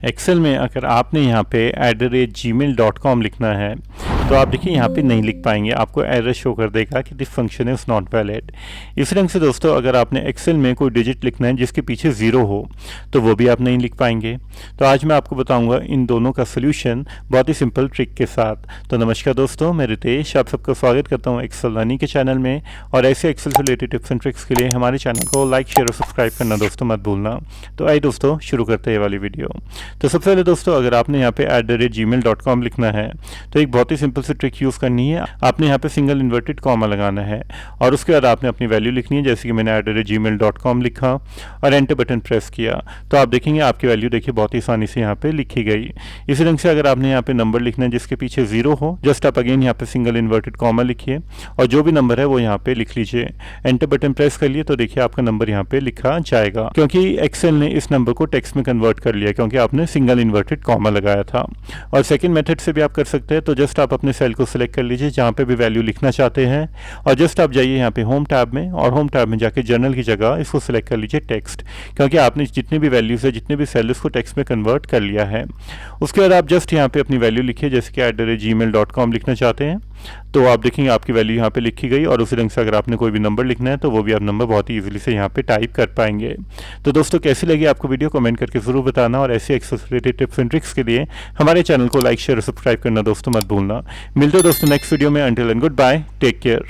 Excel में अगर आपने यहाँ पे @gmail.com लिखना है तो आप देखिए यहाँ पे नहीं लिख पाएंगे, आपको एरर शो कर देगा कि the function is not valid. इस ढंग से दोस्तों अगर आपने एक्सेल में कोई डिजिट लिखना है जिसके पीछे ज़ीरो हो तो वो भी आप नहीं लिख पाएंगे। तो आज मैं आपको बताऊंगा इन दोनों का सोल्यूशन बहुत ही सिंपल ट्रिक के साथ। तो नमस्कार दोस्तों, मैं रितेश आप सबका स्वागत करता हूँ एक्सेल लर्निंग के चैनल में। और ऐसे एक्सेल से रिलेटेड टिप्स एंड ट्रिक्स के लिए हमारे चैनल को लाइक शेयर और सब्सक्राइब करना दोस्तों मत भूलना। तो आइए दोस्तों शुरू करते हैं ये वाली वीडियो। तो सबसे पहले दोस्तों अगर आपने यहाँ पे @gmail.com लिखना है तो एक बहुत ही सिंपल सी ट्रिक यूज़ करनी है। आपने यहाँ पे सिंगल इन्वर्टेड कॉमा लगाना है और उसके बाद आपने अपनी वैल्यू लिखनी है। जैसे कि मैंने @gmail.com लिखा और एंटर बटन प्रेस किया तो आप देखेंगे आपकी वैल्यू देखिए बहुत ही आसानी से यहाँ पे लिखी गई। इसी ढंग से अगर आपने यहाँ पे नंबर लिखना है जिसके पीछे ज़ीरो हो, जस्ट आप अगेन यहाँ पे सिंगल इन्वर्टेड कॉमा लिखिए और जो भी नंबर है वो यहाँ पे लिख लीजिए। एंटर बटन प्रेस कर लिए तो देखिए आपका नंबर यहाँ पे लिखा जाएगा, क्योंकि एक्सेल ने इस नंबर को टेक्स्ट में कन्वर्ट कर लिया क्योंकि आपने सिंगल इन्वर्टेड कॉमा लगाया था। और सेकंड मेथड से भी आप कर सकते हैं। तो जस्ट आप अपने सेल को सिलेक्ट कर लीजिए जहाँ पे भी वैल्यू लिखना चाहते हैं और जस्ट आप जाइए यहाँ पे होम टैब में और होम टैब में जाके जर्नल की जगह इसको सिलेक्ट कर लीजिए टेक्स्ट, क्योंकि आपने जितने भी वैल्यूज है जितने भी सेल उसको टेक्स्ट में कन्वर्ट कर लिया है। उसके बाद आप जस्ट यहाँ पे अपनी वैल्यू लिखिए। जैसे कि @gmail.com लिखना चाहते हैं तो आप देखेंगे आपकी वैल्यू यहाँ पे लिखी गई। और उसी ढंग से अगर आपने कोई भी नंबर लिखना है तो वो भी आप नंबर बहुत ही ईजिली से यहाँ पे टाइप कर पाएंगे। तो दोस्तों कैसी लगी आपको वीडियो कमेंट करके ज़रूर बताना और ऐसी Excel related tips and tricks के लिए हमारे चैनल को लाइक शेयर और सब्सक्राइब करना दोस्तों मत भूलना। मिलते हैं दोस्तों नेक्स्ट वीडियो में। Until and goodbye, take care.